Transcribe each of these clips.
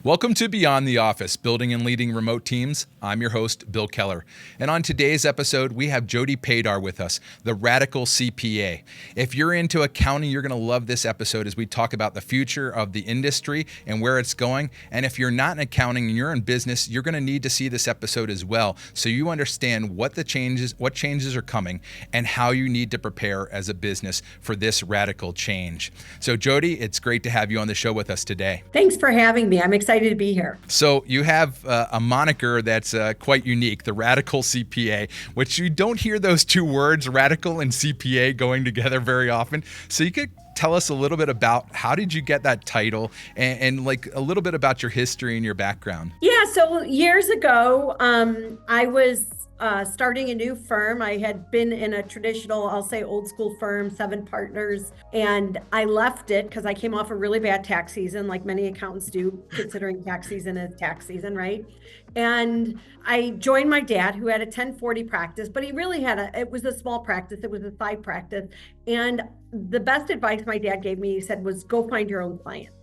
Welcome to Beyond the Office, Building and Leading Remote Teams. I'm your host, Bill Keller. And on today's episode, we have Jody Padar with us, the Radical CPA. If you're into accounting, you're going to love this episode as we talk about the future of the industry and where it's going. And if you're not in accounting and you're in business, you're going to need to see this episode as well, so you understand what changes are coming and how you need to prepare as a business for this radical change. So Jody, it's great to have you on the show with us today. Thanks for having me. I'm excited to be here. So you have a moniker that's quite unique, the Radical CPA, which you don't hear those two words, radical and CPA, going together very often. So you could tell us a little bit about how did you get that title and like a little bit about your history and your background. Yeah, so years ago, I was starting a new firm. I had been in a traditional, I'll say old school firm, 7 partners, and I left it because I came off a really bad tax season, like many accountants do, considering tax season is tax season, right? And I joined my dad, who had a 1040 practice, but he really it was a small practice. It was a 5 practice. And the best advice my dad gave me, he said, was go find your own client.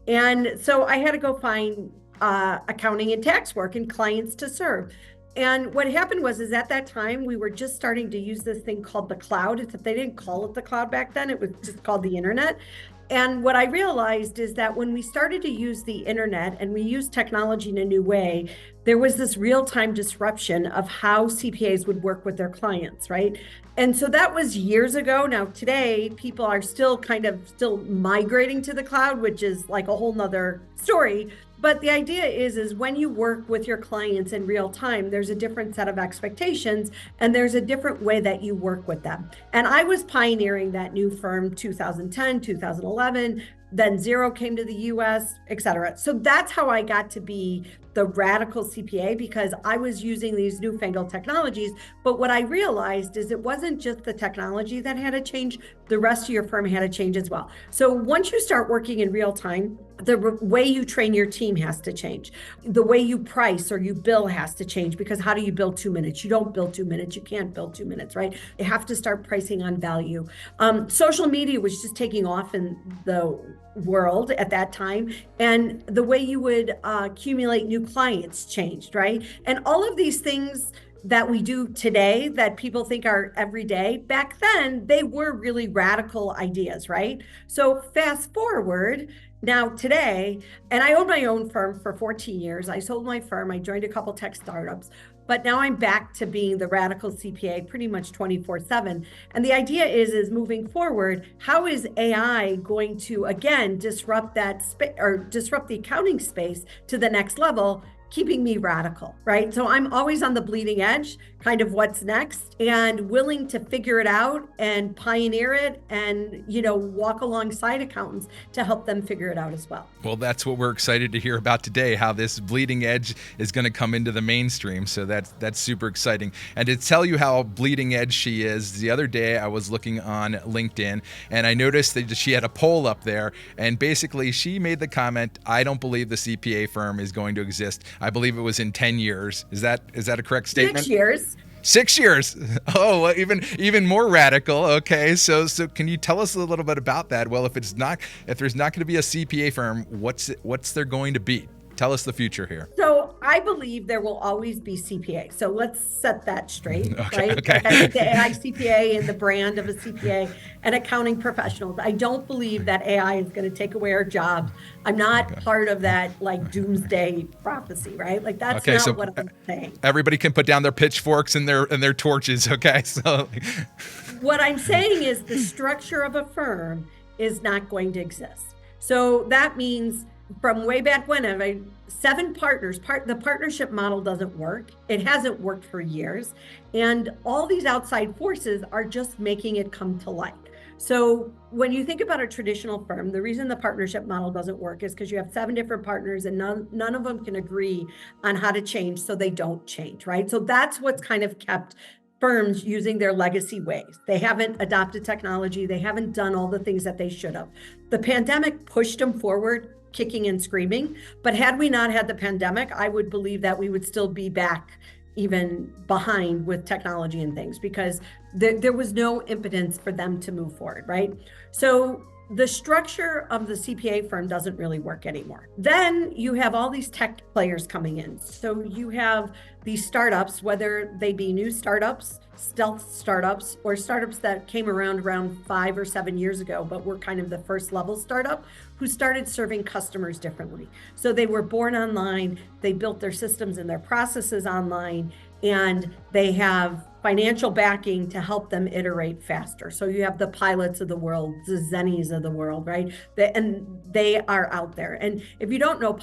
And so I had to go find accounting and tax work and clients to serve. And what happened was at that time, we were just starting to use this thing called the cloud. Except they didn't call it the cloud back then. It was just called the internet. And what I realized is that when we started to use the internet and we used technology in a new way, there was this real-time disruption of how CPAs would work with their clients, right? And so that was years ago. Now today, people are still migrating to the cloud, which is like a whole nother story. But the idea is when you work with your clients in real time, there's a different set of expectations and there's a different way that you work with them. And I was pioneering that new firm 2010, 2011, then Xero came to the US, et cetera. So that's how I got to be the Radical CPA, because I was using these newfangled technologies. But what I realized is it wasn't just the technology that had to change, the rest of your firm had to change as well. So once you start working in real time, the way you train your team has to change. The way you price or you bill has to change, because how do you bill 2 minutes? You don't bill 2 minutes. You can't bill 2 minutes, right? You have to start pricing on value. Social media was just taking off in the world at that time. And the way you would accumulate new clients changed, right? And all of these things that we do today that people think are everyday, back then, they were really radical ideas, right? So fast forward, now today, and I owned my own firm for 14 years. I sold my firm. I joined a couple tech startups, but now I'm back to being the Radical CPA pretty much 24/7. And the idea is moving forward, how is AI going to, again, disrupt disrupt the accounting space to the next level, keeping me radical, right? So I'm always on the bleeding edge, kind of what's next, and willing to figure it out and pioneer it and, walk alongside accountants to help them figure it out as well. Well, that's what we're excited to hear about today, how this bleeding edge is going to come into the mainstream. So that's super exciting. And to tell you how bleeding edge she is, the other day I was looking on LinkedIn and I noticed that she had a poll up there, and basically she made the comment, I don't believe the CPA firm is going to exist. I believe it was in 10 years. Is that a correct statement? 6 years. 6 years. Oh, well, even more radical. Okay, so can you tell us a little bit about that? Well, if there's not going to be a CPA firm, what's there going to be? Tell us the future here. So I believe there will always be CPA. So let's set that straight, okay, right? Okay. I think the AI CPA and the brand of a CPA and accounting professionals. I don't believe that AI is going to take away our jobs. I'm not part of that doomsday prophecy, right? That's not what I'm saying. Everybody can put down their pitchforks and their torches. Okay, so what I'm saying is the structure of a firm is not going to exist. So that means from way back when, 7 partners, the partnership model doesn't work. It hasn't worked for years. And all these outside forces are just making it come to light. So when you think about a traditional firm, the reason the partnership model doesn't work is because you have 7 different partners and none of them can agree on how to change, so they don't change, right? So that's what's kind of kept firms using their legacy ways. They haven't adopted technology. They haven't done all the things that they should have. The pandemic pushed them forward, kicking and screaming. But had we not had the pandemic, I would believe that we would still be back even behind with technology and things, because there was no impotence for them to move forward, right? So the structure of the CPA firm doesn't really work anymore. Then you have all these tech players coming in. So you have these startups, whether they be new startups, stealth startups, or startups that came around 5 or 7 years ago, but were kind of the first level startup who started serving customers differently. So they were born online, they built their systems and their processes online, and they have financial backing to help them iterate faster. So you have the Pilots of the world, the Zennies of the world, right? And they are out there. And if you don't know,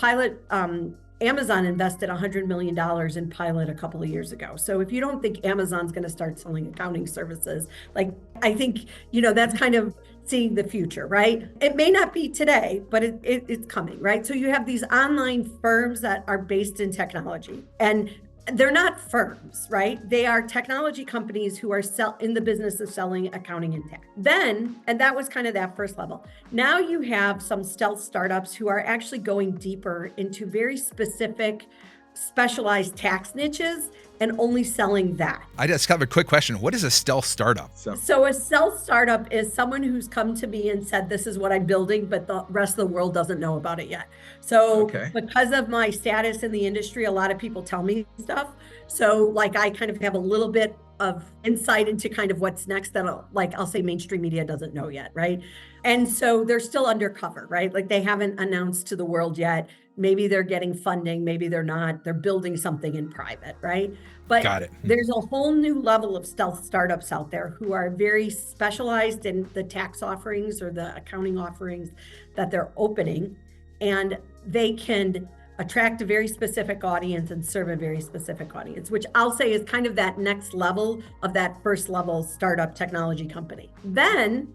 Amazon invested $100 million in Pilot a couple of years ago. So if you don't think Amazon's going to start selling accounting services, like, I think, that's kind of seeing the future, right? It may not be today, but it's coming, right? So you have these online firms that are based in technology, and they're not firms, right? They are technology companies who are in the business of selling accounting and tax. And that was kind of that first level. Now you have some stealth startups who are actually going deeper into very specific, specialized tax niches and only selling that. I just have a quick question. What is a stealth startup? So a stealth startup is someone who's come to me and said, this is what I'm building, but the rest of the world doesn't know about it yet. So because of my status in the industry, a lot of people tell me stuff. So like, I kind of have a little bit of insight into kind of what's next that I'll say mainstream media doesn't know yet, right? And so they're still undercover, right? Like, they haven't announced to the world yet. Maybe they're getting funding, maybe they're not. They're building something in private, right? But Got it. There's a whole new level of stealth startups out there who are very specialized in the tax offerings or the accounting offerings that they're opening, and they can attract a very specific audience and serve a very specific audience, which I'll say is kind of that next level of that first level startup technology company. Then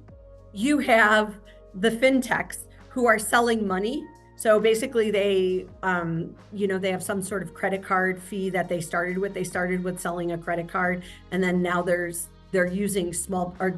you have the fintechs who are selling money. So basically they have some sort of credit card fee that they started with. They started with selling a credit card, and then now they're using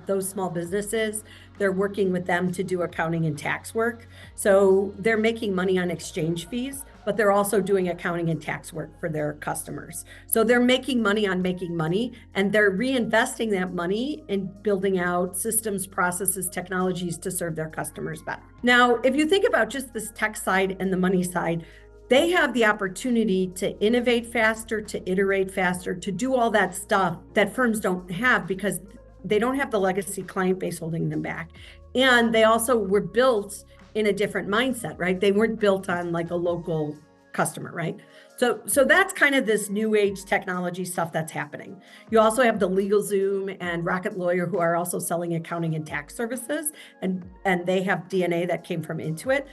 those small businesses. They're working with them to do accounting and tax work. So they're making money on exchange fees, but they're also doing accounting and tax work for their customers. So they're making money on making money, and they're reinvesting that money in building out systems, processes, technologies to serve their customers better. Now, if you think about just this tech side and the money side, they have the opportunity to innovate faster, to iterate faster, to do all that stuff that firms don't have because they don't have the legacy client base holding them back. And they also were built in a different mindset, right? They weren't built on like a local customer, right? So that's kind of this new age technology stuff that's happening. You also have the LegalZoom and Rocket Lawyer, who are also selling accounting and tax services, and they have DNA that came from Intuit.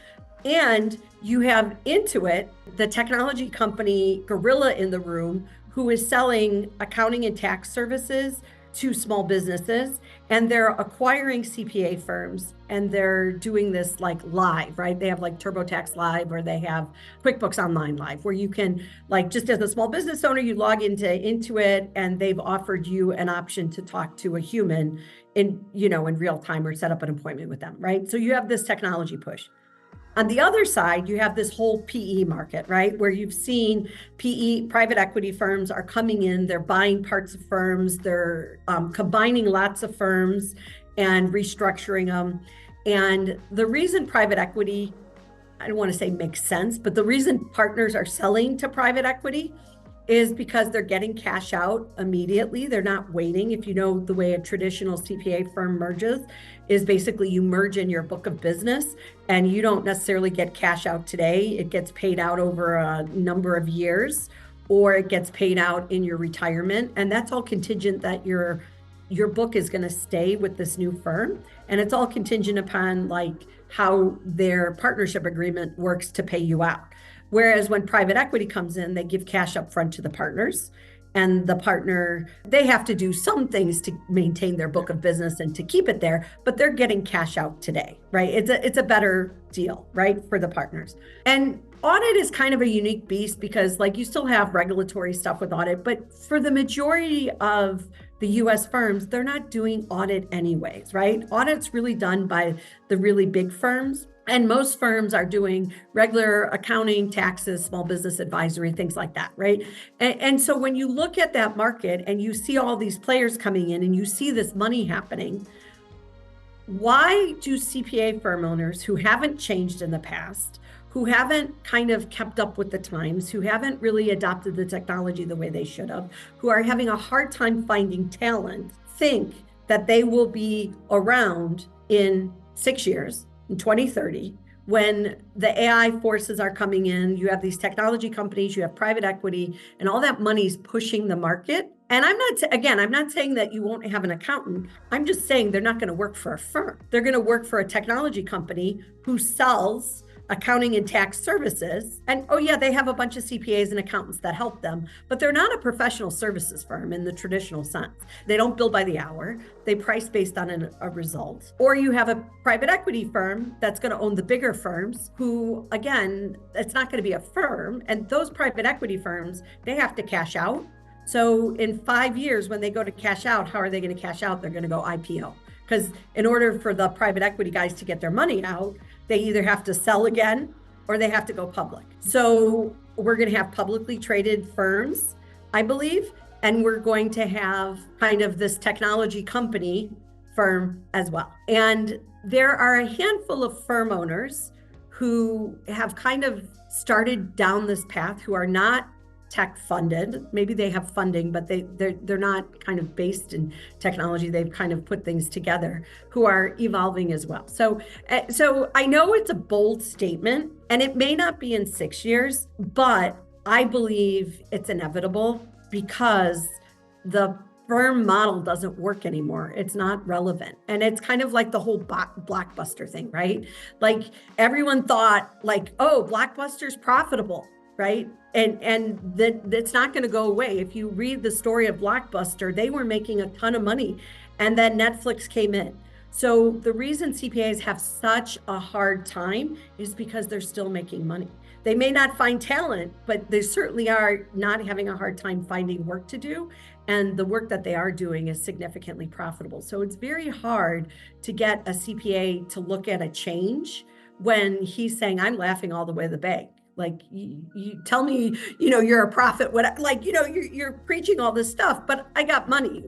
And you have Intuit, the technology company gorilla in the room, who is selling accounting and tax services to small businesses, and they're acquiring CPA firms, and they're doing this like live, right? They have like TurboTax Live, or they have QuickBooks Online Live, where you can, like, just as a small business owner, you log into Intuit, and they've offered you an option to talk to a human in real time, or set up an appointment with them, right? So you have this technology push. On the other side, you have this whole PE market, right? Where you've seen PE, private equity firms are coming in, they're buying parts of firms, they're combining lots of firms and restructuring them. And the reason private equity, I don't want to say makes sense, but the reason partners are selling to private equity is because they're getting cash out immediately. They're not waiting. If you know the way a traditional CPA firm merges, is basically you merge in your book of business, and you don't necessarily get cash out today. It gets paid out over a number of years, or it gets paid out in your retirement. And that's all contingent that your book is going to stay with this new firm. And it's all contingent upon like how their partnership agreement works to pay you out. Whereas when private equity comes in, they give cash up front to the partners, and the partner, they have to do some things to maintain their book of business and to keep it there, but they're getting cash out today, right? It's a better deal, right, for the partners. And audit is kind of a unique beast because like you still have regulatory stuff with audit, but for the majority of the US firms, they're not doing audit anyways, right? Audit's really done by the really big firms. And most firms are doing regular accounting, taxes, small business advisory, things like that, right? And so when you look at that market and you see all these players coming in and you see this money happening, why do CPA firm owners who haven't changed in the past, who haven't kind of kept up with the times, who haven't really adopted the technology the way they should have, who are having a hard time finding talent, think that they will be around in 6 years, in 2030, when the AI forces are coming in, you have these technology companies, you have private equity, and all that money's pushing the market. And I'm not saying that you won't have an accountant. I'm just saying they're not going to work for a firm. They're going to work for a technology company who sells accounting and tax services. And oh yeah, they have a bunch of CPAs and accountants that help them, but they're not a professional services firm in the traditional sense. They don't bill by the hour. They price based on a result. Or you have a private equity firm that's going to own the bigger firms who, again, it's not going to be a firm. And those private equity firms, they have to cash out. So in 5 years, when they go to cash out, how are they going to cash out? They're going to go IPO. Because in order for the private equity guys to get their money out, they either have to sell again or they have to go public. So we're going to have publicly traded firms, I believe, and we're going to have kind of this technology company firm as well. And there are a handful of firm owners who have kind of started down this path who are not tech funded. Maybe they have funding, but they're not kind of based in technology. They've kind of put things together, who are evolving as well. So I know it's a bold statement, and it may not be in 6 years, but I believe it's inevitable because the firm model doesn't work anymore. It's not relevant. And it's kind of like the whole Blockbuster thing, right? Like everyone thought like, oh, Blockbuster's profitable, right? And that's not going to go away. If you read the story of Blockbuster, they were making a ton of money, and then Netflix came in. So the reason CPAs have such a hard time is because they're still making money. They may not find talent, but they certainly are not having a hard time finding work to do. And the work that they are doing is significantly profitable. So it's very hard to get a CPA to look at a change when he's saying, I'm laughing all the way to the bank. Like you tell me, you're a prophet. You're preaching all this stuff, but I got money.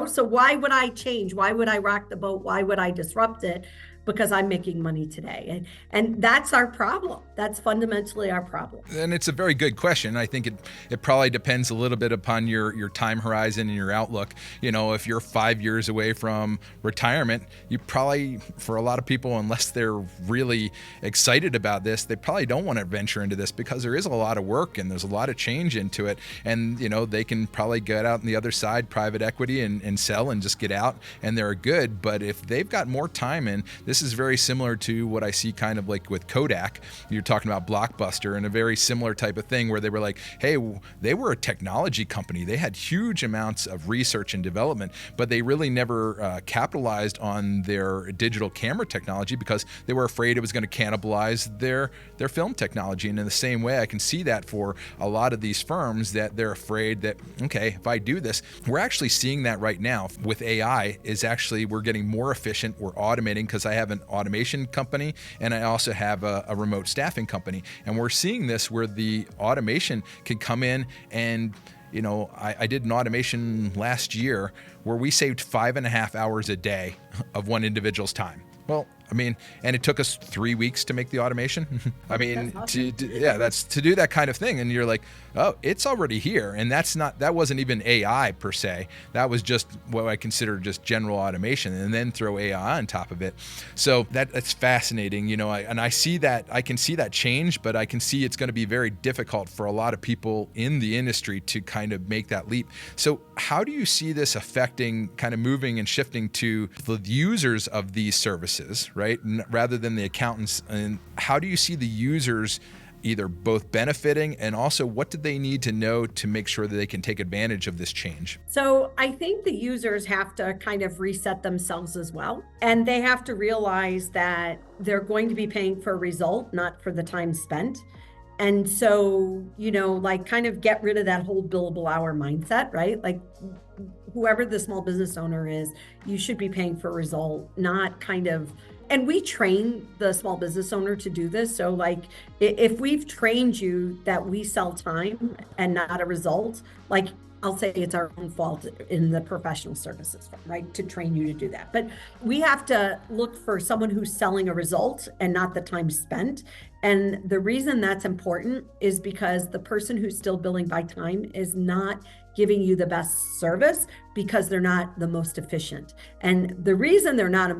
So why would I change? Why would I rock the boat? Why would I disrupt it? Because I'm making money today. And that's our problem. That's fundamentally our problem. And it's a very good question. I think it probably depends a little bit upon your time horizon and your outlook. If you're 5 years away from retirement, you probably, for a lot of people, unless they're really excited about this, they probably don't want to venture into this because there is a lot of work and there's a lot of change into it. And, they can probably get out on the other side, private equity, and sell and just get out, and they're good. But if they've got more time in, this is very similar to what I see kind of like with Kodak. You're talking about Blockbuster, and a very similar type of thing where they were like, hey, they were a technology company. They had huge amounts of research and development, but they really never capitalized on their digital camera technology because they were afraid it was going to cannibalize their film technology. And in the same way, I can see that for a lot of these firms, that they're afraid that, okay, if I do this, we're actually seeing that right now with AI, is actually we're getting more efficient, we're automating, because I have an automation company and I also have a remote staffing company. And we're seeing this where the automation can come in and I did an automation last year where we saved 5.5 hours a day of one individual's time. Well, and it took us 3 weeks to make the automation. That's awesome. That's to do that kind of thing. And you're like, oh, it's already here. And that wasn't even AI per se. That was just what I consider just general automation, and then throw AI on top of it. So that's fascinating, I see that, I can see that change, but I can see it's going to be very difficult for a lot of people in the industry to kind of make that leap. So how do you see this affecting, kind of moving and shifting to the users of these services, right? Rather than the accountants? And how do you see the users either both benefiting, and also what do they need to know to make sure that they can take advantage of this change? So I think the users have to kind of reset themselves as well. And they have to realize that they're going to be paying for a result, not for the time spent. And so, kind of get rid of that whole billable hour mindset, right? Like whoever the small business owner is, you should be paying for a result, not kind of, and we train the small business owner to do this. So if we've trained you that we sell time and not a result, I'll say it's our own fault in the professional services firm, right? To train you to do that. But we have to look for someone who's selling a result and not the time spent. And the reason that's important is because the person who's still billing by time is not giving you the best service because they're not the most efficient. And the reason they're not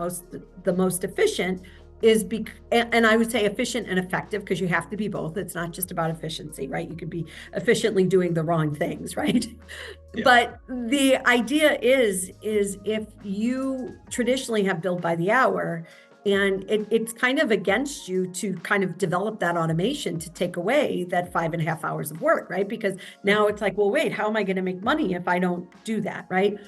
the most efficient is and I would say efficient and effective, because you have to be both. It's not just about efficiency, right? You could be efficiently doing the wrong things, right? Yeah. But the idea is if you traditionally have billed by the hour, and it's kind of against you to kind of develop that automation to take away that 5.5 hours of work, right? Because now it's like, well, wait, how am I going to make money if I don't do that, right?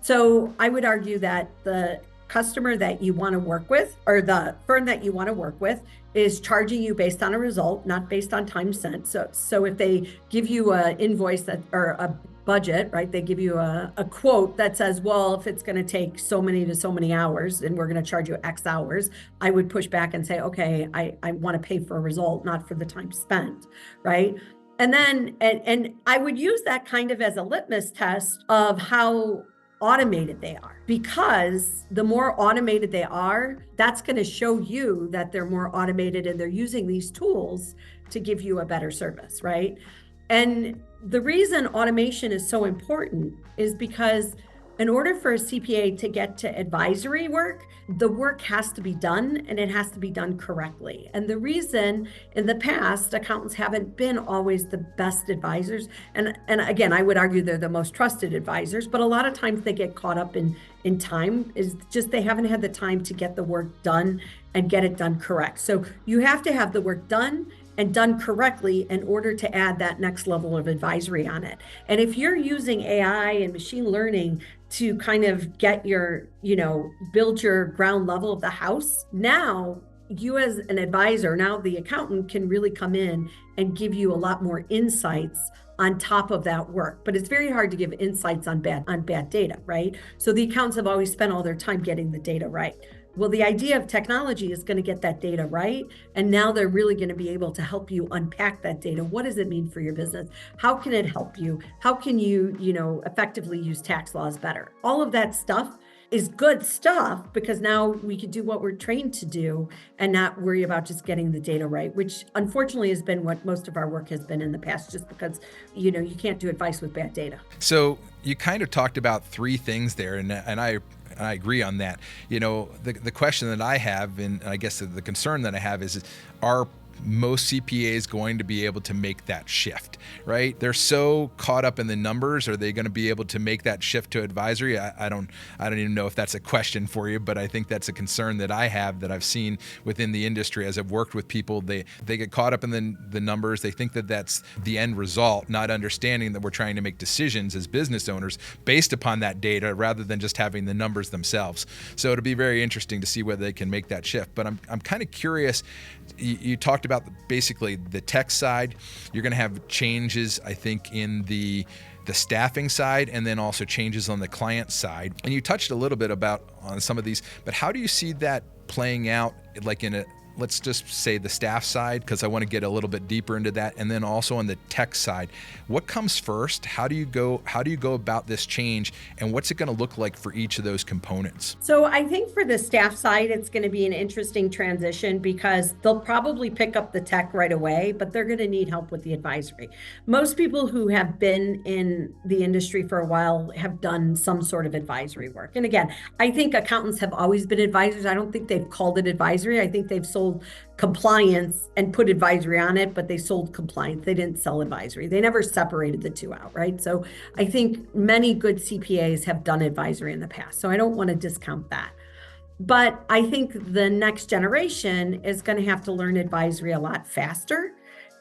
So I would argue that the customer that you want to work with, or the firm that you want to work with, is charging you based on a result, not based on time spent. So if they give you an invoice that, or a budget, right? They give you a quote that says, well, if it's going to take so many to so many hours and we're going to charge you X hours, I would push back and say, okay, I want to pay for a result, not for the time spent, right? And then, and I would use that kind of as a litmus test of how automated they are, because the more automated they are, that's going to show you that they're more automated and they're using these tools to give you a better service, right? And the reason automation is so important is because in order for a CPA to get to advisory work, the work has to be done, and it has to be done correctly. And the reason in the past, accountants haven't been always the best advisors, and again, I would argue they're the most trusted advisors, but a lot of times they get caught up in time, is just they haven't had the time to get the work done and get it done correct. So you have to have the work done and done correctly in order to add that next level of advisory on it. And if you're using AI and machine learning to kind of get your, build your ground level of the house, now you as an advisor, now the accountant can really come in and give you a lot more insights on top of that work. But it's very hard to give insights on bad data, right? So the accountants have always spent all their time getting the data right. Well, the idea of technology is going to get that data right. And now they're really going to be able to help you unpack that data. What does it mean for your business? How can it help you? How can you, effectively use tax laws better? All of that stuff is good stuff, because now we can do what we're trained to do and not worry about just getting the data right, which unfortunately has been what most of our work has been in the past, just because, you can't do advice with bad data. So you kind of talked about three things there, and I agree on that. The question that I have, and I guess the concern that I have is, are most CPAs going to be able to make that shift, right? They're so caught up in the numbers. Are they going to be able to make that shift to advisory? I don't even know if that's a question for you, but I think that's a concern that I have, that I've seen within the industry as I've worked with people. They get caught up in the numbers. They think that that's the end result, not understanding that we're trying to make decisions as business owners based upon that data rather than just having the numbers themselves. So it'll be very interesting to see whether they can make that shift. But I'm kind of curious. You talked about basically the tech side. You're going to have changes, I think, in the staffing side, and then also changes on the client side. And you touched a little bit on some of these, but how do you see that playing out, like let's just say the staff side, because I want to get a little bit deeper into that, and then also on the tech side. What comes first? How do you go about this change, and what's it going to look like for each of those components? So I think for the staff side, it's going to be an interesting transition, because they'll probably pick up the tech right away, but they're going to need help with the advisory. Most people who have been in the industry for a while have done some sort of advisory work. And again, I think accountants have always been advisors. I don't think they've called it advisory. I think they've sold compliance and put advisory on it, but they sold compliance. They didn't sell advisory. They never separated the two out, right? So I think many good CPAs have done advisory in the past. So I don't want to discount that. But I think the next generation is going to have to learn advisory a lot faster.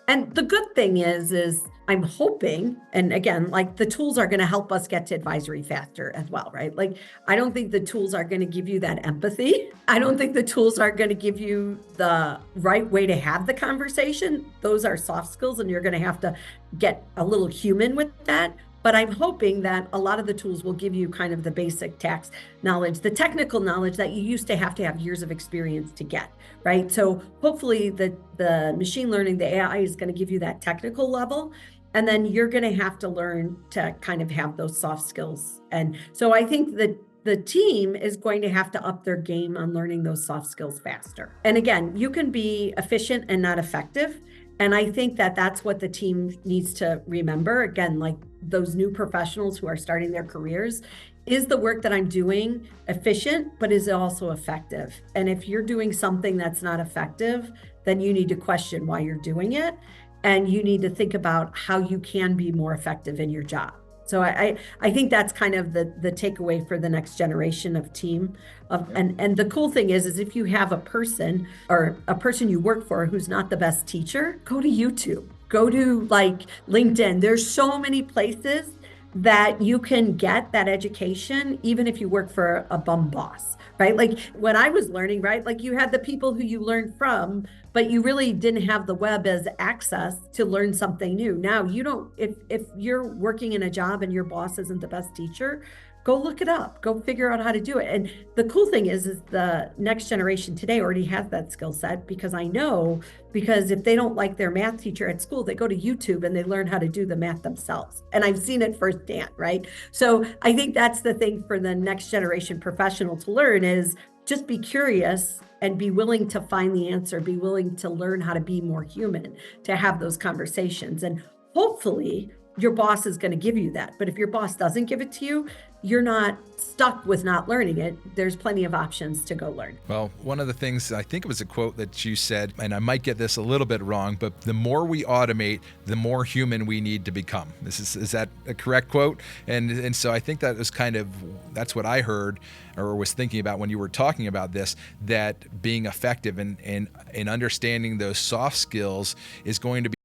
And the good thing is I'm hoping, and again, like, the tools are going to help us get to advisory faster as well, right? Like, I don't think the tools are going to give you that empathy. I don't think the tools are going to give you the right way to have the conversation. Those are soft skills, and you're going to have to get a little human with that. But I'm hoping that a lot of the tools will give you kind of the basic tax knowledge, the technical knowledge that you used to have years of experience to get, right? So hopefully the machine learning, the AI is going to give you that technical level. And then you're going to have to learn to kind of have those soft skills. And so I think that the team is going to have to up their game on learning those soft skills faster. And again, you can be efficient and not effective. And I think that that's what the team needs to remember. Again, like those new professionals who are starting their careers, is the work that I'm doing efficient, but is it also effective? And if you're doing something that's not effective, then you need to question why you're doing it. And you need to think about how you can be more effective in your job. So I think that's kind of the takeaway for the next generation of team. And the cool thing is if you have a person or a person you work for who's not the best teacher, go to YouTube, go to like LinkedIn. There's so many places that you can get that education, even if you work for a bum boss, right? Like when I was learning, right? Like you had the people who you learned from, but you really didn't have the web as access to learn something new. Now you don't, if you're working in a job and your boss isn't the best teacher, go look it up, go figure out how to do it. And the cool thing is the next generation today already has that skill set because if they don't like their math teacher at school, they go to YouTube and they learn how to do the math themselves. And I've seen it firsthand, right? So I think that's the thing for the next generation professional to learn is just be curious and be willing to find the answer, be willing to learn how to be more human, to have those conversations. And hopefully your boss is going to give you that. But if your boss doesn't give it to you, you're not stuck with not learning it. There's plenty of options to go learn. Well, one of the things, I think it was a quote that you said, and I might get this a little bit wrong, but the more we automate, the more human we need to become. Is that a correct quote? And so I think that was that's what I heard or was thinking about when you were talking about this, that being effective and understanding those soft skills is going to be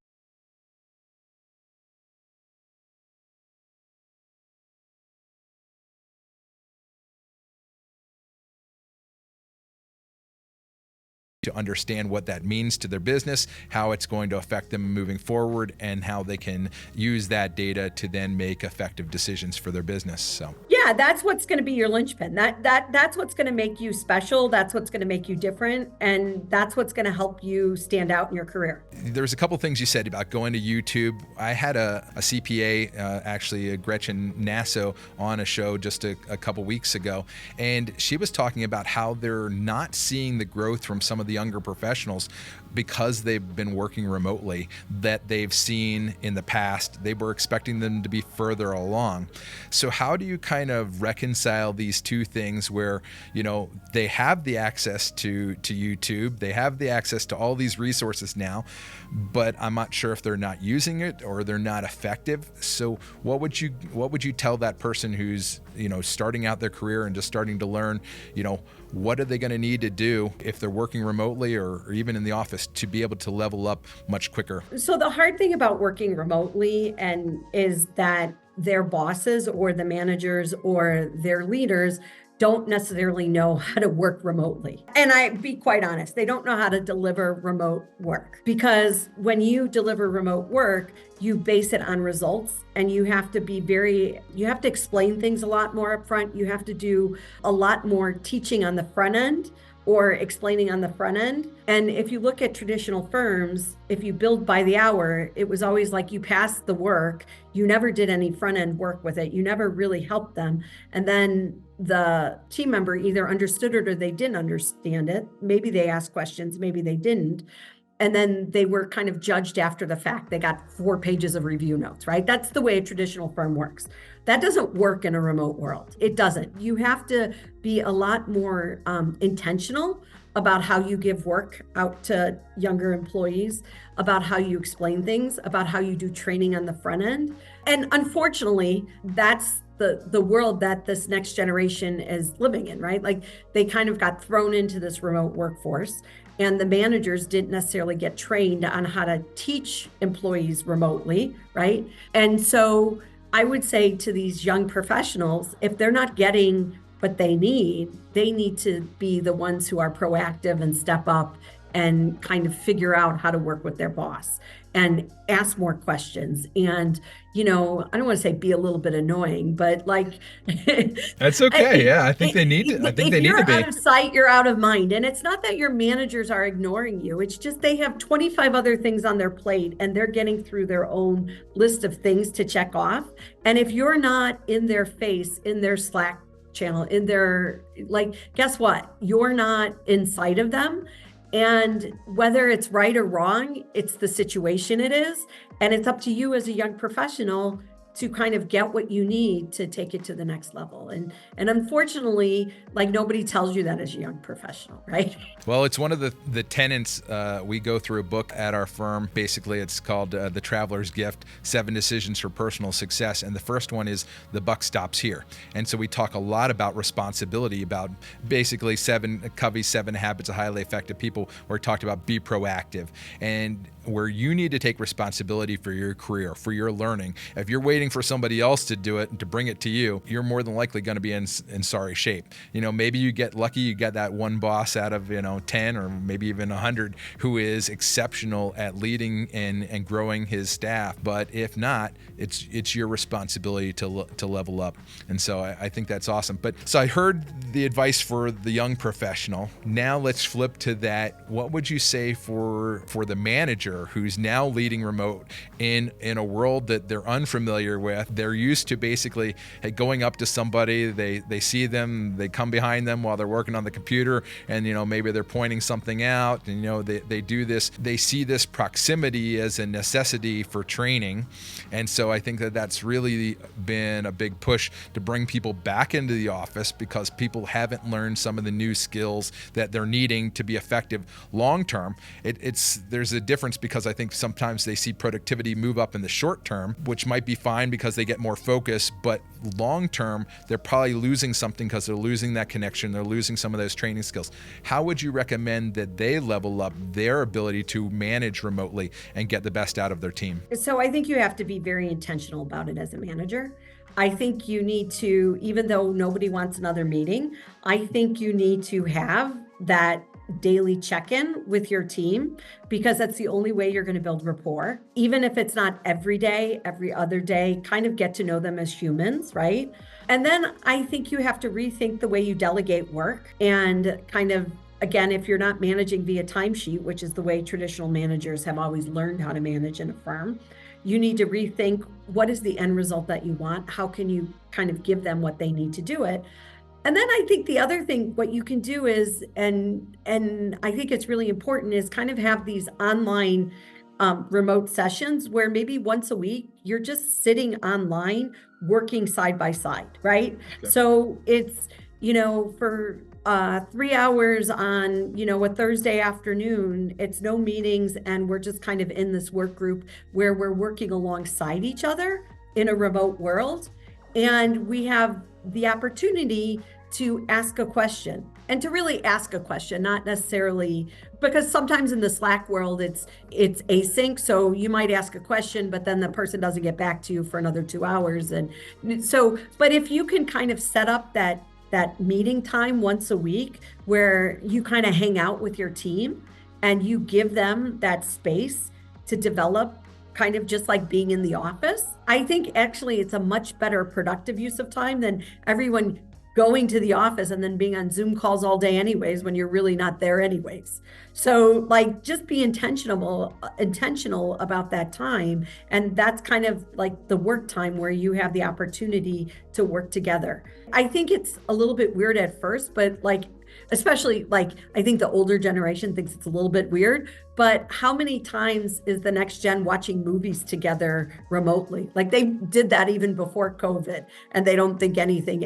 to understand what that means to their business, how it's going to affect them moving forward, and how they can use that data to then make effective decisions for their business. So yeah, that's what's going to be your linchpin. That's what's going to make you special. That's what's going to make you different, and that's what's going to help you stand out in your career. There's a couple things you said about going to YouTube. I had a CPA, actually Gretchen Nasso, on a show just a couple weeks ago, and she was talking about how they're not seeing the growth from some of the younger professionals because they've been working remotely that they've seen in the past. They were expecting them to be further along. So how do you kind of reconcile these two things where, they have the access to YouTube, they have the access to all these resources now, but I'm not sure if they're not using it or they're not effective. So what would you tell that person who's, starting out their career and just starting to learn, what are they going to need to do if they're working remotely or even in the office to be able to level up much quicker? So the hard thing about working remotely is that their bosses or the managers or their leaders don't necessarily know how to work remotely. And I be quite honest, they don't know how to deliver remote work, because when you deliver remote work, you base it on results, and you have to explain things a lot more up front. You have to do a lot more teaching on the front end or explaining on the front end. And if you look at traditional firms, if you build by the hour, it was always like you passed the work, you never did any front end work with it, you never really helped them. And then the team member either understood it or they didn't understand it. Maybe they asked questions, maybe they didn't. And then they were kind of judged after the fact. They got 4 pages of review notes, right? That's the way a traditional firm works. That doesn't work in a remote world. It doesn't. You have to be a lot more intentional about how you give work out to younger employees, about how you explain things, about how you do training on the front end. And unfortunately, that's the world that this next generation is living in, right? Like they kind of got thrown into this remote workforce, and the managers didn't necessarily get trained on how to teach employees remotely, right? And so I would say to these young professionals, if they're not getting what they need to be the ones who are proactive and step up and kind of figure out how to work with their boss and ask more questions. And, I don't want to say be a little bit annoying, but like, That's okay. Yeah, I think they need to. I think if they need you're to be. out of sight, you're out of mind. And it's not that your managers are ignoring you. It's just they have 25 other things on their plate and they're getting through their own list of things to check off. And if you're not in their face, in their Slack channel, in their, like, guess what? You're not inside of them. And whether it's right or wrong, it's the situation it is. And it's up to you as a young professional to kind of get what you need to take it to the next level. And unfortunately, like, nobody tells you that as a young professional, right? Well, it's one of the tenets. We go through a book at our firm. Basically, it's called The Traveler's Gift, 7 Decisions for Personal Success. And the first one is the buck stops here. And so we talk a lot about responsibility, about basically Covey's 7 Habits of Highly Effective People, where it talked about be proactive. And where you need to take responsibility for your career, for your learning. If you're waiting for somebody else to do it and to bring it to you, you're more than likely going to be in sorry shape. Maybe you get lucky, you get that one boss out of 10 or maybe even 100 who is exceptional at leading and growing his staff. But if not, it's your responsibility to level up. And so I think that's awesome. But so I heard the advice for the young professional. Now let's flip to that. What would you say for the manager who's now leading remote in a world that they're unfamiliar with? They're used to basically going up to somebody, they see them, they come behind them while they're working on the computer, and maybe they're pointing something out, and they do this. They see this proximity as a necessity for training, and so I think that's really been a big push to bring people back into the office because people haven't learned some of the new skills that they're needing to be effective long term. There's a difference because I think sometimes they see productivity move up in the short term, which might be fine because they get more focus, but long term, they're probably losing something because they're losing that connection, they're losing some of those training skills. How would you recommend that they level up their ability to manage remotely and get the best out of their team? So I think you have to be very intentional about it as a manager. I think you need to, even though nobody wants another meeting, I think you need to have that daily check-in with your team, because that's the only way you're going to build rapport. Even if it's not every day, every other day, kind of get to know them as humans, right? And then I think you have to rethink the way you delegate work and kind of, again, if you're not managing via timesheet, which is the way traditional managers have always learned how to manage in a firm, you need to rethink what is the end result that you want? How can you kind of give them what they need to do it? And then I think the other thing, what you can do is, and I think it's really important, is kind of have these online remote sessions where maybe once a week, you're just sitting online, working side by side, right? Okay. So it's, for 3 hours on, a Thursday afternoon, it's no meetings, and we're just kind of in this work group where we're working alongside each other in a remote world. And we have the opportunity to ask a question, and to really ask a question, not necessarily, because sometimes in the Slack world, it's async. So you might ask a question, but then the person doesn't get back to you for another 2 hours. And so, but if you can kind of set up that meeting time once a week where you kind of hang out with your team and you give them that space to develop, kind of just like being in the office, I think actually it's a much better productive use of time than everyone going to the office and then being on Zoom calls all day anyways, when you're really not there anyways. So like, just be intentional about that time. And that's kind of like the work time where you have the opportunity to work together. I think it's a little bit weird at first, but like, especially like, I think the older generation thinks it's a little bit weird, but how many times is the next gen watching movies together remotely? Like, they did that even before COVID, and they don't think anything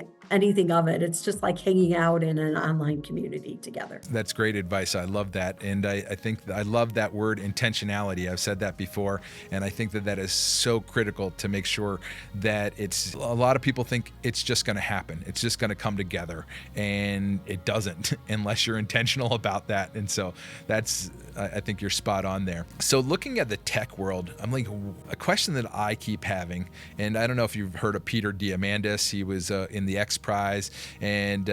of it. It's just like hanging out in an online community together. That's great advice. I love that. And I think I love that word intentionality. I've said that before. And I think that is so critical to make sure that a lot of people think it's just going to happen. It's just going to come together. And it doesn't unless you're intentional about that. And so that's I think you're spot on there. So looking at the tech world, I'm like, a question that I keep having, and I don't know if you've heard of Peter Diamandis. He was in the X Prize and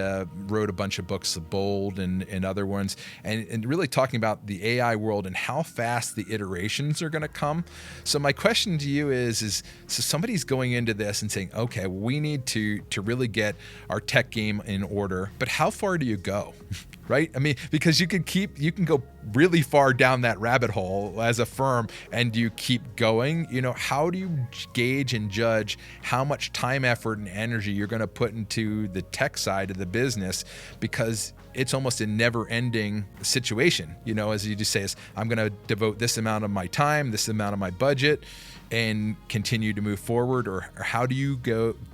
wrote a bunch of books, Bold and other ones, and really talking about the AI world and how fast the iterations are going to come. So my question to you is so somebody's going into this and saying, okay, we need to really get our tech game in order, but how far do you go? Right? I mean, because you can go really far down that rabbit hole as a firm, and you keep going. How do you gauge and judge how much time, effort, and energy you're going to put into the tech side of the business? Because it's almost a never-ending situation. As you just say, I'm going to devote this amount of my time, this amount of my budget, and continue to move forward, or how do you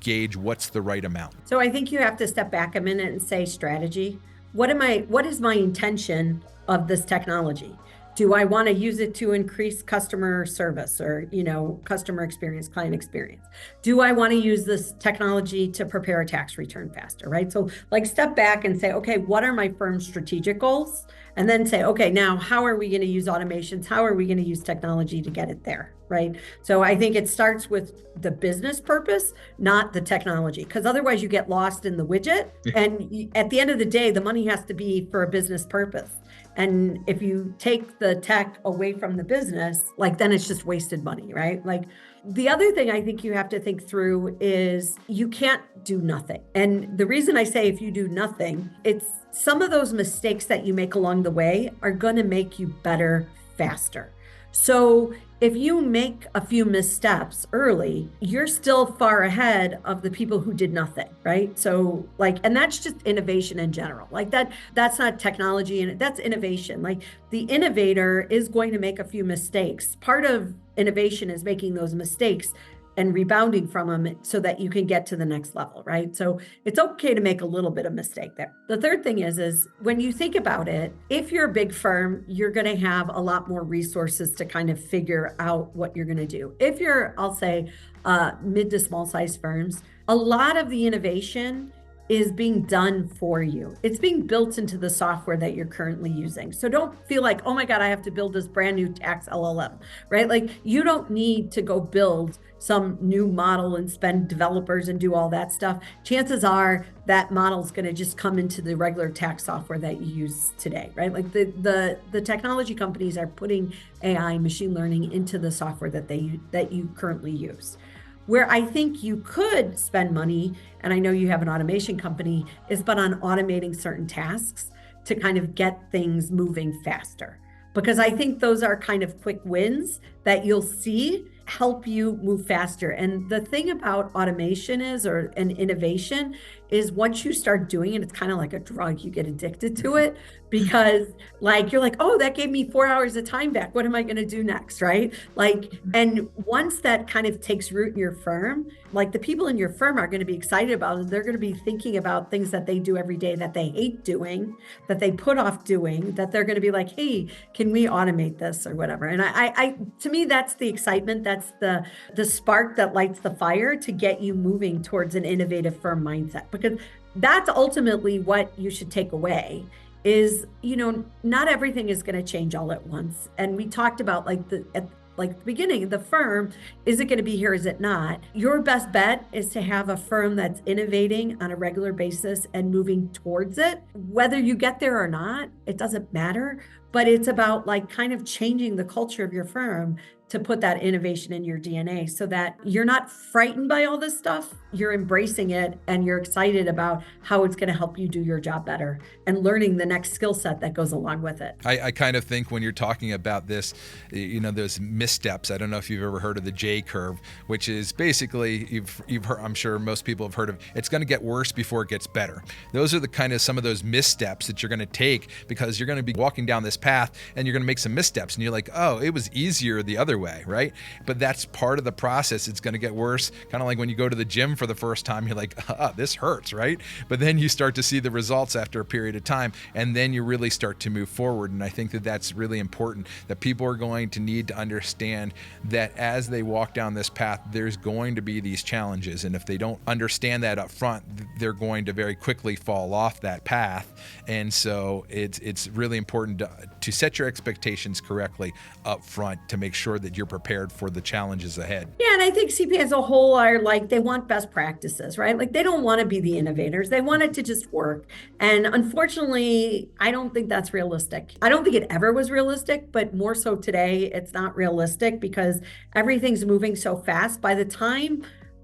gauge what's the right amount? So I think you have to step back a minute and say strategy. What is my intention of this technology? Do I want to use it to increase customer service or, customer experience, client experience? Do I want to use this technology to prepare a tax return faster, right? So step back and say, okay, what are my firm's strategic goals? And then say, okay, now how are we going to use automations? How are we going to use technology to get it there, right? So I think it starts with the business purpose, not the technology, because otherwise you get lost in the widget. And at the end of the day, the money has to be for a business purpose. And if you take the tech away from the business, then it's just wasted money, right? The other thing I think you have to think through is you can't do nothing. And the reason I say if you do nothing, it's some of those mistakes that you make along the way are going to make you better faster. So if you make a few missteps early, you're still far ahead of the people who did nothing, right? So and that's just innovation in general. That's not technology, and that's innovation. The innovator is going to make a few mistakes. Part of innovation is making those mistakes and rebounding from them so that you can get to the next level, right? So it's okay to make a little bit of mistake there. The third thing is when you think about it, if you're a big firm, you're going to have a lot more resources to kind of figure out what you're going to do. If you're, I'll say, mid to small size firms, a lot of the innovation is being done for you. It's being built into the software that you're currently using. So don't feel like, oh my God, I have to build this brand new tax LLM, right? You don't need to go build some new model and spend developers and do all that stuff. Chances are that model is going to just come into the regular tax software that you use today, right? The technology companies are putting AI, machine learning into the software that you currently use. Where I think you could spend money, and I know you have an automation company, is but on automating certain tasks to kind of get things moving faster. Because I think those are kind of quick wins that you'll see help you move faster. And the thing about automation and innovation is once you start doing it, it's kind of like a drug. You get addicted to it because you're like, oh, that gave me 4 hours of time back. What am I going to do next, right? And once that kind of takes root in your firm, the people in your firm are going to be excited about it. They're going to be thinking about things that they do every day that they hate doing, that they put off doing, that they're going to be like, hey, can we automate this or whatever? And I to me, that's the excitement. That's the spark that lights the fire to get you moving towards an innovative firm mindset, because that's ultimately what you should take away is, not everything is going to change all at once. And we talked about at the beginning, the firm, is it going to be here? Is it not? Your best bet is to have a firm that's innovating on a regular basis and moving towards it. Whether you get there or not, it doesn't matter, but it's about kind of changing the culture of your firm to put that innovation in your DNA so that you're not frightened by all this stuff. You're embracing it and you're excited about how it's going to help you do your job better and learning the next skill set that goes along with it. I kind of think when you're talking about this, those missteps, I don't know if you've ever heard of the J curve, which is basically, you've heard, I'm sure most people have heard of, it's going to get worse before it gets better. Those are the kind of some of those missteps that you're going to take because you're going to be walking down this path and you're going to make some missteps and you're like, oh, it was easier the other other way, right? But that's part of the process. It's going to get worse. Kind of like when you go to the gym for the first time, you're like, this hurts, right? But then you start to see the results after a period of time, and then you really start to move forward. And I think that that's really important, that people are going to need to understand that as they walk down this path, there's going to be these challenges. And if they don't understand that up front, they're going to very quickly fall off that path. And so it's really important to set your expectations correctly up front to make sure that you're prepared for the challenges ahead. Yeah, and I think CPA as a whole are like, they want best practices, right? Like they don't want to be the innovators. They want it to just work. And unfortunately, I don't think that's realistic. I don't think it ever was realistic, but more so today, it's not realistic because everything's moving so fast. By the time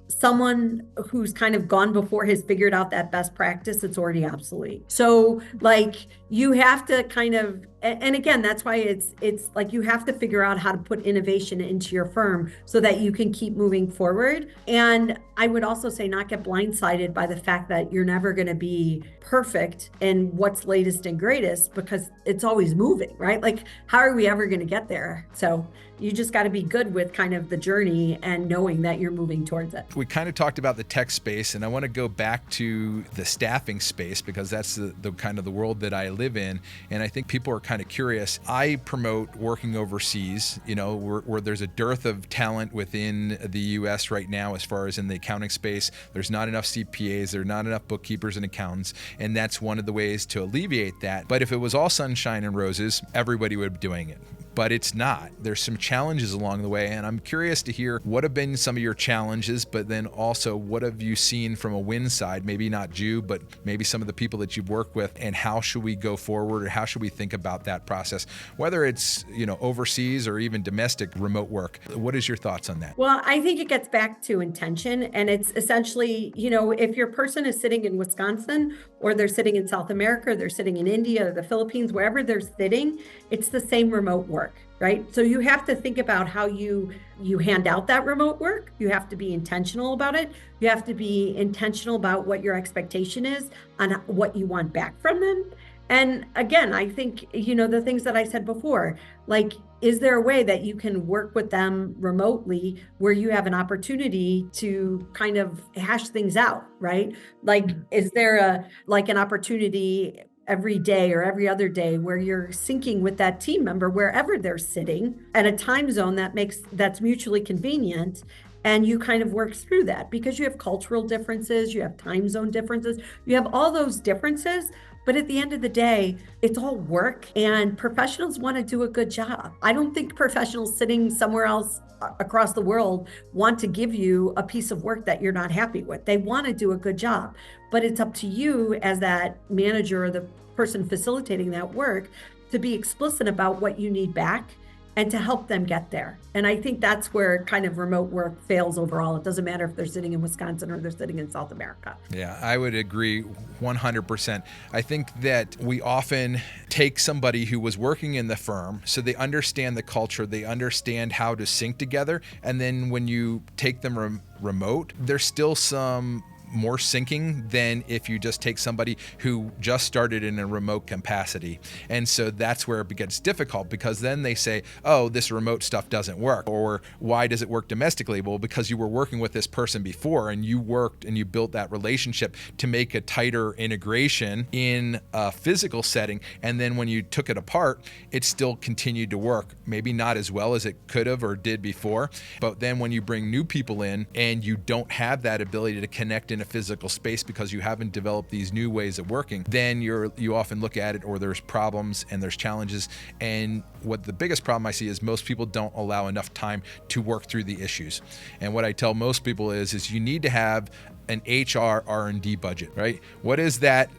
someone who's kind of gone before has figured out that best practice, it's already obsolete. So like you have to kind of, and again, that's why it's like you have to figure out how to put innovation into your firm so that you can keep moving forward. And I would also say not get blindsided by the fact that you're never going to be perfect in what's latest and greatest, because it's always moving, right? Like how are we ever going to get there? So you just got to be good with kind of the journey and knowing that you're moving towards it. We kind of talked about the tech space, and I want to go back to the staffing space because that's the kind of the world that I live in. And I think people are kind of curious. I promote working overseas, where there's a dearth of talent within the US right now as far as in the accounting space. There's not enough CPAs, there's not enough bookkeepers and accountants, and that's one of the ways to alleviate that. But if it was all sunshine and roses, everybody would be doing it. But it's not. There's some challenges along the way, and I'm curious to hear what have been some of your challenges, but then also what have you seen from a win side, maybe not you, but maybe some of the people that you've worked with, and how should we go forward, or how should we think about that process, whether it's overseas or even domestic remote work. What is your thoughts on that? Well, I think it gets back to intention, and it's essentially, if your person is sitting in Wisconsin, or they're sitting in South America, or they're sitting in India or the Philippines, wherever they're sitting, it's the same remote work. Right? So you have to think about how you hand out that remote work. You have to be intentional about it. You have to be intentional about what your expectation is on what you want back from them. And again, I think, the things that I said before, like, is there a way that you can work with them remotely where you have an opportunity to kind of hash things out, right? Like, is there an opportunity every day or every other day where you're syncing with that team member wherever they're sitting at a time zone that's mutually convenient, and you kind of work through that because you have cultural differences, you have time zone differences, you have all those differences. But at the end of the day, it's all work, and professionals want to do a good job. I don't think professionals sitting somewhere else across the world want to give you a piece of work that you're not happy with. They want to do a good job, but it's up to you as that manager or the person facilitating that work to be explicit about what you need back and to help them get there. And I think that's where kind of remote work fails overall. It doesn't matter if they're sitting in Wisconsin or they're sitting in South America. Yeah, I would agree 100%. I think that we often take somebody who was working in the firm, so they understand the culture, they understand how to sync together, and then when you take them remote, there's still some more syncing than if you just take somebody who just started in a remote capacity. And so that's where it gets difficult, because then they say, oh, this remote stuff doesn't work. Or why does it work domestically? Well, because you were working with this person before, and you worked and you built that relationship to make a tighter integration in a physical setting. And then when you took it apart, it still continued to work. Maybe not as well as it could have or did before. But then when you bring new people in and you don't have that ability to connect in a physical space because you haven't developed these new ways of working, then you often look at it, or there's problems and there's challenges. And what the biggest problem I see is most people don't allow enough time to work through the issues. And what I tell most people is you need to have an HR R&D budget, right? What is that?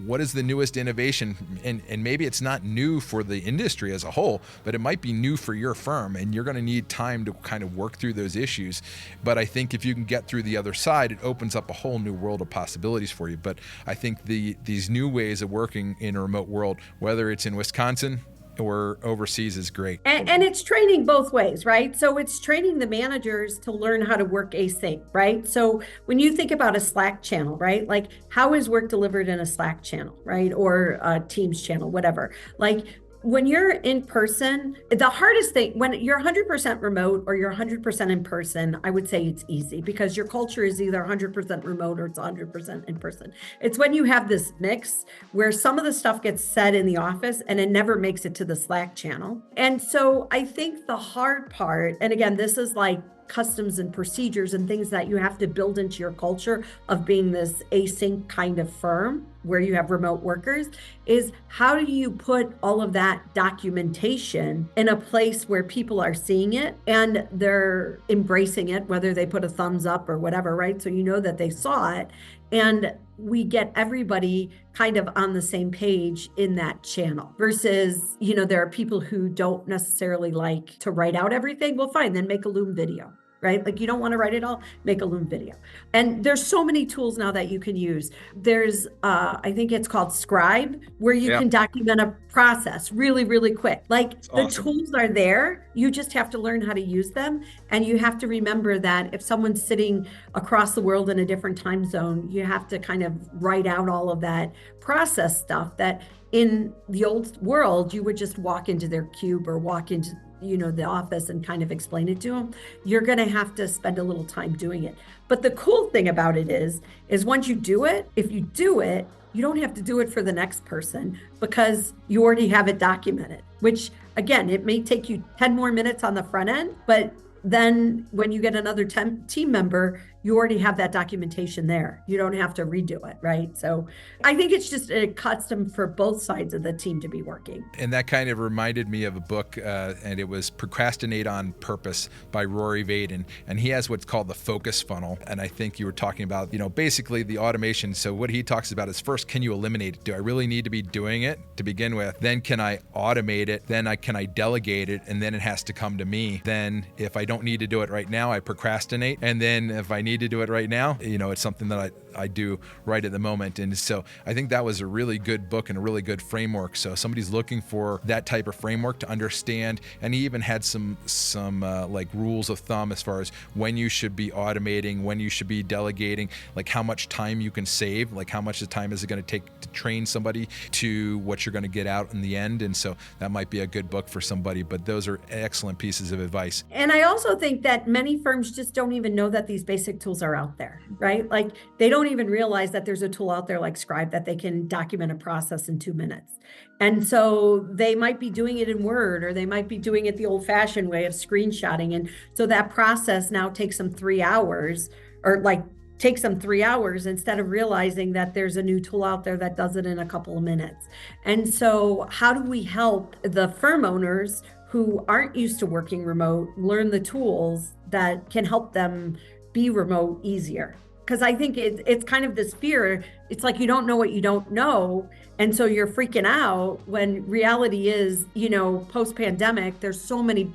What is the newest innovation? And maybe it's not new for the industry as a whole, but it might be new for your firm, and you're going to need time to kind of work through those issues. But I think if you can get through the other side, it opens up a whole new world of possibilities for you. But I think these new ways of working in a remote world, whether it's in Wisconsin or overseas, is great. And it's training both ways, right? So it's training the managers to learn how to work async, right? So when you think about a Slack channel, right? Like, how is work delivered in a Slack channel, right? Or a Teams channel, whatever. Like, when you're in person, the hardest thing, when you're 100% remote or you're 100% in person, I would say it's easy because your culture is either 100% remote or it's 100% in person. It's when you have this mix where some of the stuff gets said in the office and it never makes it to the Slack channel. And so I think the hard part, and again, this is like customs and procedures and things that you have to build into your culture of being this async kind of firm where you have remote workers, is how do you put all of that documentation in a place where people are seeing it and they're embracing it, whether they put a thumbs up or whatever, right? So you know that they saw it, and we get everybody kind of on the same page in that channel versus, there are people who don't necessarily like to write out everything. Well, fine, then make a Loom video, right? Like you don't want to write it all, make a Loom video. And there's so many tools now that you can use. There's, I think it's called Scribe, where you can document a process really, really quick. Like the tools are there. You just have to learn how to use them. And you have to remember that if someone's sitting across the world in a different time zone, you have to kind of write out all of that process stuff that in the old world, you would just walk into their cube or walk into the office and kind of explain it to them. You're going to have to spend a little time doing it. But the cool thing about it is once you do it, if you do it, you don't have to do it for the next person because you already have it documented, which again, it may take you 10 more minutes on the front end, but then when you get another team member, you already have that documentation there. You don't have to redo it, right? So I think it's just a custom for both sides of the team to be working. And that kind of reminded me of a book, and it was Procrastinate on Purpose by Rory Vaden. And he has what's called the focus funnel. And I think you were talking about, basically the automation. So what he talks about is first, can you eliminate it? Do I really need to be doing it to begin with? Then can I automate it? Then can I delegate it? And then it has to come to me. Then if I don't need to do it right now, I procrastinate. And then if I need to do it right now, it's something that I do right at the moment. And so I think that was a really good book and a really good framework. So somebody's looking for that type of framework to understand. And he even had some like rules of thumb as far as when you should be automating, when you should be delegating, like how much time you can save, like how much the time is it going to take to train somebody to what you're going to get out in the end. And so that might be a good book for somebody, but those are excellent pieces of advice. And I also think that many firms just don't even know that these basic tools are out there, right? Like they don't even realize that there's a tool out there like Scribe that they can document a process in 2 minutes. And so they might be doing it in Word, or they might be doing it the old-fashioned way of screenshotting. And so that process now takes them 3 hours, or like takes them 3 hours instead of realizing that there's a new tool out there that does it in a couple of minutes. And so how do we help the firm owners who aren't used to working remote learn the tools that can help them be remote easier? Because I think it's kind of this fear. It's like you don't know what you don't know. And so you're freaking out when reality is, post-pandemic, there's so many,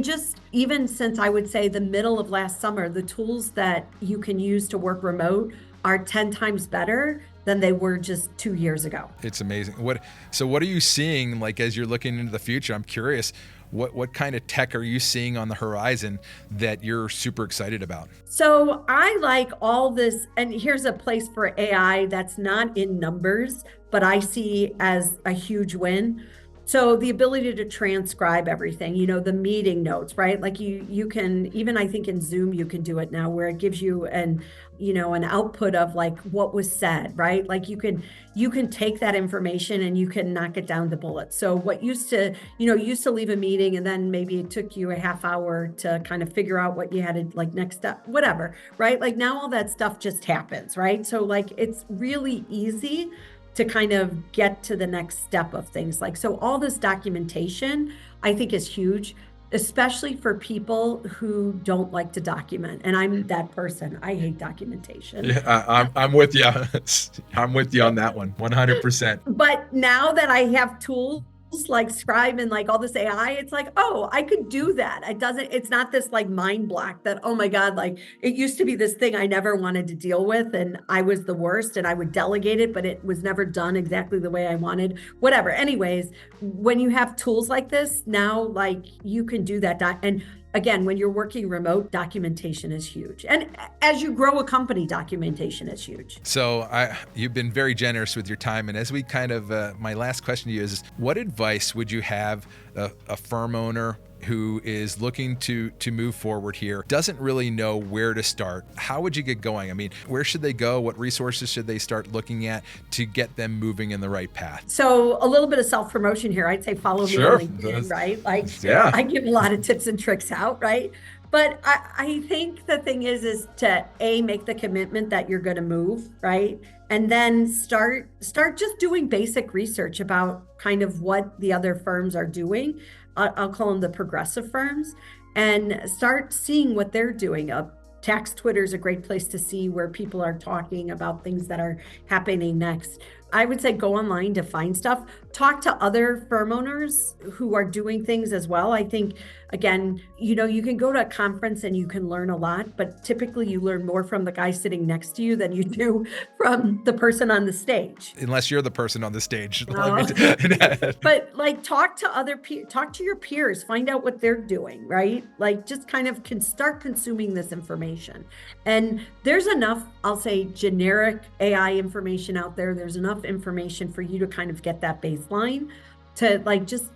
just even since I would say the middle of last summer, the tools that you can use to work remote are 10 times better than they were just 2 years ago. It's amazing. What are you seeing, like, as you're looking into the future? I'm curious, what kind of tech are you seeing on the horizon that you're super excited about? So I like all this, and here's a place for AI that's not in numbers, but I see as a huge win. So the ability to transcribe everything, the meeting notes, right? Like you can, even I think in Zoom, you can do it now where it gives you an output of like what was said, right? Like you can take that information and you can knock it down to bullets. So what used to leave a meeting and then maybe it took you a half hour to kind of figure out what you had to like next step, whatever, right? Like now all that stuff just happens, right? So like it's really easy to kind of get to the next step of things. Like, so all this documentation, I think is huge, especially for people who don't like to document. And I'm that person. I hate documentation. Yeah, I'm with you. I'm with you on that one, 100%. But now that I have tools like Scribe and like all this AI, it's like, oh, I could do that. It's not this like mind block that, oh my God, like it used to be this thing I never wanted to deal with and I was the worst and I would delegate it, but it was never done exactly the way I wanted, whatever. Anyways, when you have tools like this now, like you can do that. And again, when you're working remote, documentation is huge. And as you grow a company, documentation is huge. So you've been very generous with your time. And as we kind of, my last question to you is, what advice would you have a firm owner who is looking to move forward here, doesn't really know where to start? How would you get going? I mean, where should they go? What resources should they start looking at to get them moving in the right path? So a little bit of self-promotion here. I'd say follow me on LinkedIn, right? Like, yeah. I give a lot of tips and tricks out, right? But I think the thing is to make the commitment that you're going to move, right? And then start just doing basic research about kind of what the other firms are doing. I'll call them the progressive firms, and start seeing what they're doing. Tax Twitter is a great place to see where people are talking about things that are happening next. I would say go online to find stuff. Talk to other firm owners who are doing things as well. I think, again, you can go to a conference and you can learn a lot, but typically you learn more from the guy sitting next to you than you do from the person on the stage. Unless you're the person on the stage. But like talk to your peers, find out what they're doing, right? Like just kind of start consuming this information. And there's enough, I'll say, generic AI information out there. There's enough information for you to kind of get that baseline to like just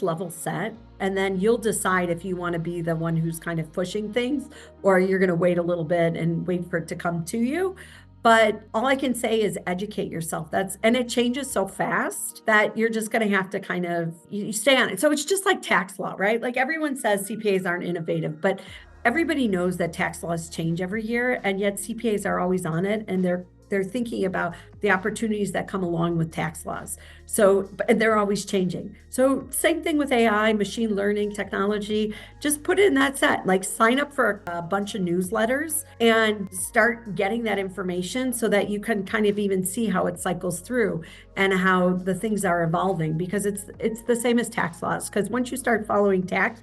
level set. And then you'll decide if you want to be the one who's kind of pushing things, or you're going to wait a little bit and wait for it to come to you. But all I can say is educate yourself. And it changes so fast that you're just going to have to kind of, you stay on it. So it's just like tax law, right? Like everyone says CPAs aren't innovative, but everybody knows that tax laws change every year, and yet CPAs are always on it, and they're thinking about the opportunities that come along with tax laws. So, and they're always changing. So same thing with AI, machine learning, technology, just put it in that set, like sign up for a bunch of newsletters and start getting that information so that you can kind of even see how it cycles through and how the things are evolving, because it's the same as tax laws. Because once you start following tax,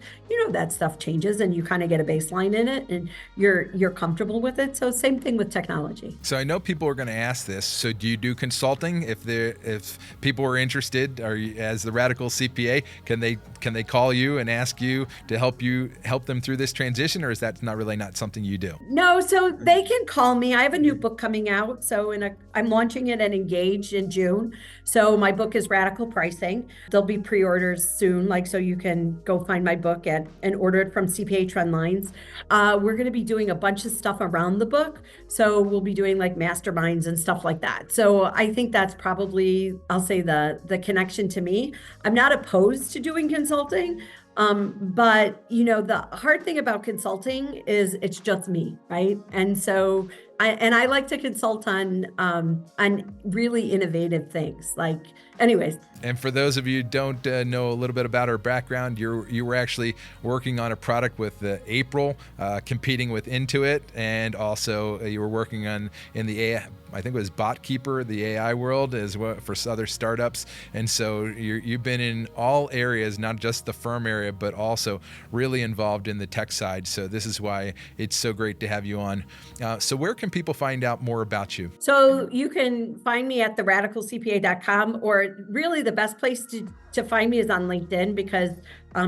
that stuff changes and you kind of get a baseline in it and you're comfortable with it. So same thing with technology. So I know people are going to ask this. So do you do consulting? If people are interested, as the Radical CPA, can they call you and ask you to help them through this transition, or is that not something you do? No, so they can call me. I have a new book coming out. So I'm launching it at Engage in June. So my book is Radical Pricing. There'll be pre-orders soon, so you can go find my book and order it from CPA Trendlines. We're going to be doing a bunch of stuff around the book. So we'll be doing like masterminds and stuff like that. So I think that's probably, I'll say, the connection to me. I'm not opposed to doing consulting. But the hard thing about consulting is it's just me, right? And so I like to consult on really innovative things. Anyways. And for those of you who don't know a little bit about her background, you were actually working on a product with April, competing with Intuit, and also you were working in the AI, I think it was BotKeeper, the AI world, as well for other startups. And so you've been in all areas, not just the firm area, but also really involved in the tech side. So this is why it's so great to have you on. So where can people find out more about you? So you can find me at theradicalcpa.com, or really the best place to find me is on LinkedIn, because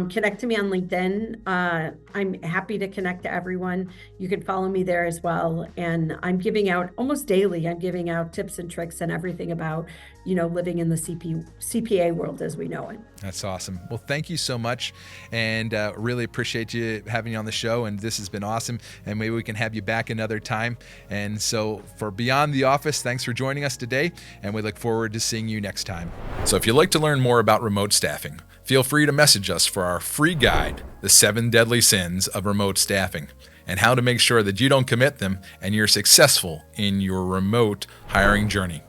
connect to me on LinkedIn. I'm happy to connect to everyone. You can follow me there as well. And I'm giving out almost daily, I'm giving out tips and tricks and everything about, living in the CPA world as we know it. That's awesome. Well, thank you so much. And really appreciate you having you on the show. And this has been awesome. And maybe we can have you back another time. And so for Beyond the Office, thanks for joining us today. And we look forward to seeing you next time. So if you'd like to learn more about remote staffing, feel free to message us for our free guide, The 7 Deadly Sins of Remote Staffing, and how to make sure that you don't commit them and you're successful in your remote hiring journey.